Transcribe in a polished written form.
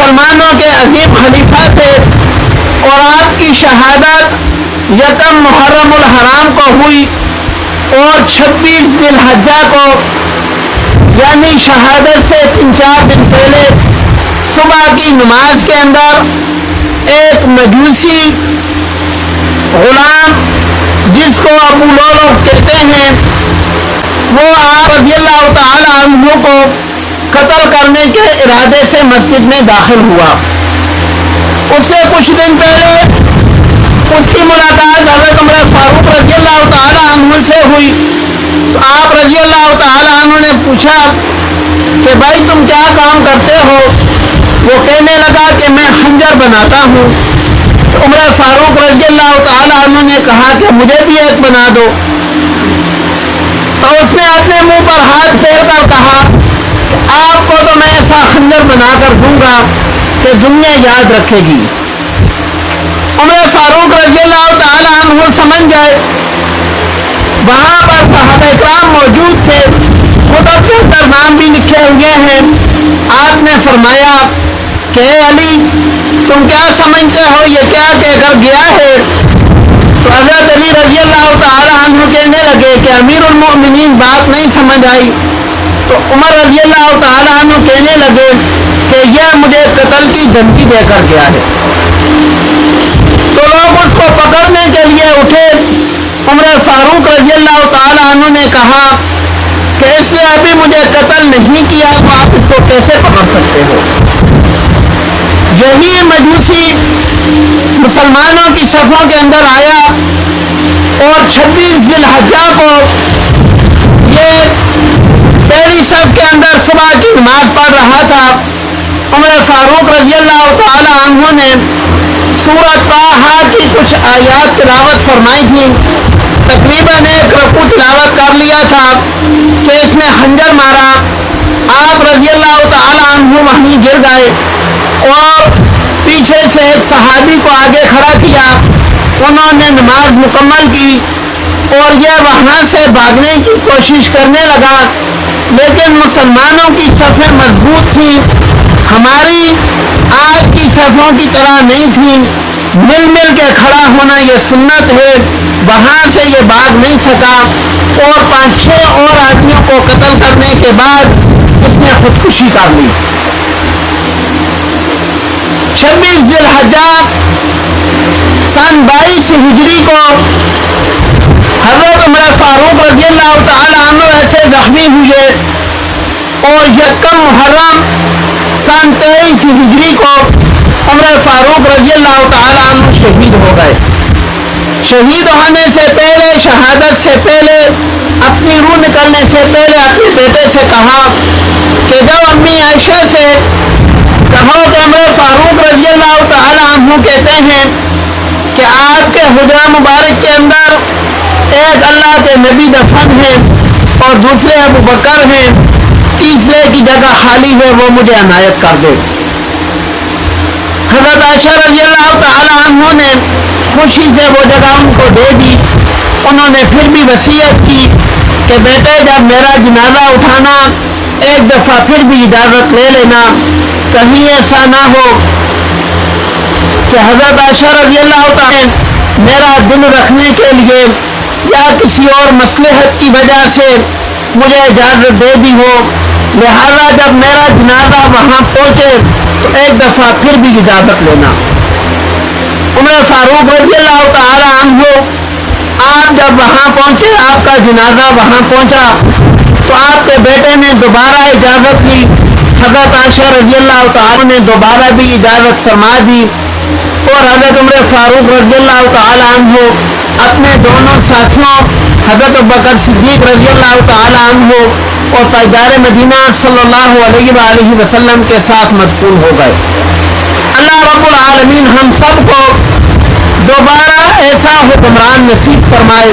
مسلمانوں کے عظیم خلیفہ تھے اور آپ کی شہادت یکم محرم الحرام کو ہوئی اور 26 ذی الحجہ کو یعنی شہادت سے 3-4 دن پہلے صبح کی نماز کے اندر ایک مجوسی غلام جس کو ابو لولو کہتے ہیں وہ آپ رضی اللہ تعالی عنہ کو قتل کرنے کے ارادے سے مسجد میں داخل ہوا۔ اس سے کچھ دن پہلے اس کی ملاقات حضرت عمر فاروق رضی اللہ تعالی عنہ سے ہوئی تو آپ رضی اللہ تعالی عنہ نے پوچھا کہ بھائی تم کیا کام کرتے ہو؟ وہ کہنے لگا کہ میں خنجر بناتا ہوں۔ تو عمر فاروق رضی اللہ تعالی عنہ نے کہا کہ مجھے بھی ایک بنا دو۔ تو اس نے اپنے منہ پر ہاتھ پھیر کر کہا کہ آپ کو تو میں ایسا خنجر بنا کر دوں گا کہ دنیا یاد رکھے گی۔ عمر فاروق رضی اللہ تعالی عنہ سمجھ گئے۔ وہاں پر صحابہ کرام موجود تھے، کتب کے اندر نام بھی لکھے ہوئے ہیں۔ آپ نے فرمایا کہ اے علی تم کیا سمجھتے ہو یہ کیا کہہ کر گیا ہے؟ تو حضرت علی رضی اللہ تعالی عنہ کہنے لگے کہ امیر المؤمنین بات نہیں سمجھ آئی۔ تو عمر رضی اللہ تعالی عنہ کہنے لگے کہ یہ مجھے قتل کی دھمکی دے کر گیا ہے۔ تو لوگ اس کو پکڑنے کے لیے اٹھے۔ عمر فاروق رضی اللہ تعالی عنہ نے کہا کہ اس نے ابھی مجھے قتل نہیں کیا تو آپ اس کو کیسے پکڑ سکتے ہو؟ یہی مجوسی مسلمانوں کی صفوں کے اندر آیا اور 26 ذی الحجہ کو یہ پہلی صف کے اندر صبح کی نماز پڑھ رہا تھا۔ عمر فاروق رضی اللہ تعالی عنہ نے سورۃ طٰہٰ کی کچھ آیات تلاوت فرمائی تھی، تقریباً 1 رکوع تلاوت کر لیا تھا کہ اس نے خنجر مارا۔ آپ رضی اللہ تعالی عنہ وہیں گر گئے اور پیچھے سے ایک صحابی کو آگے کھڑا کیا، انہوں نے نماز مکمل کی اور یہ وہاں سے بھاگنے کی کوشش کرنے لگا، لیکن مسلمانوں کی صفیں مضبوط تھیں، ہماری آج کی صفوں کی طرح نہیں تھیں، مل مل کے کھڑا ہونا یہ سنت ہے، وہاں سے یہ بھاگ نہیں سکا اور 5-6 اور آدمیوں کو قتل کرنے کے بعد اس نے خودکشی کر لی۔ 26 ذی الحجہ سن 22 ہجری کو حضرت عمر فاروق رضی اللہ تعالی عنہ ایسے زخمی ہوئے اور یکم محرم سن 23 ہجری کو عمر فاروق رضی اللہ تعالی عنہ شہید ہو گئے۔ شہید ہونے سے پہلے، شہادت سے پہلے، اپنی روح نکلنے سے پہلے اپنے بیٹے سے کہا کہ جب امی عائشہ سے کہو کہ عمر فاروق رضی اللہ تعالی عنہ کہتے ہیں کہ آپ کے حجرہ مبارک کے اندر ایک اللہ کے نبی دفن ہیں اور دوسرے ابو بکر ہیں، تیسرے کی جگہ خالی ہے، وہ مجھے عنایت کر دے۔ حضرت عائشہ رضی اللہ تعالی عنہ نے خوشی سے وہ جگہ ان کو دے دی۔ انہوں نے پھر بھی وصیت کی کہ بیٹے جب میرا جنازہ اٹھانا ایک دفعہ پھر بھی اجازت لے لینا، کہیں ایسا نہ ہو کہ حضرت عائشہ رضی اللہ تعالی میرا دل رکھنے کے لیے یا کسی اور مصلحت کی وجہ سے مجھے اجازت دے دی ہو، لہذا جب میرا جنازہ وہاں پہنچے تو ایک دفعہ پھر بھی اجازت لینا۔ عمر فاروق رضی اللہ تعالی عنہ آپ جب وہاں پہنچے، آپ کا جنازہ وہاں پہنچا تو آپ کے بیٹے نے دوبارہ اجازت لی۔ حضرت عائشہ رضی اللہ تعالی نے دوبارہ بھی اجازت فرما دی اور حضرت عمر فاروق رضی اللہ تعالی عنہ اپنے دونوں ساتھیوں حضرت ابوبکر صدیق رضی اللہ تعالی عنہ اور تاجدار مدینہ صلی اللہ علیہ وآلہ وسلم کے ساتھ مدفون ہو گئے۔ اللہ رب العالمین ہم سب کو دوبارہ ایسا حکمران نصیب فرمائے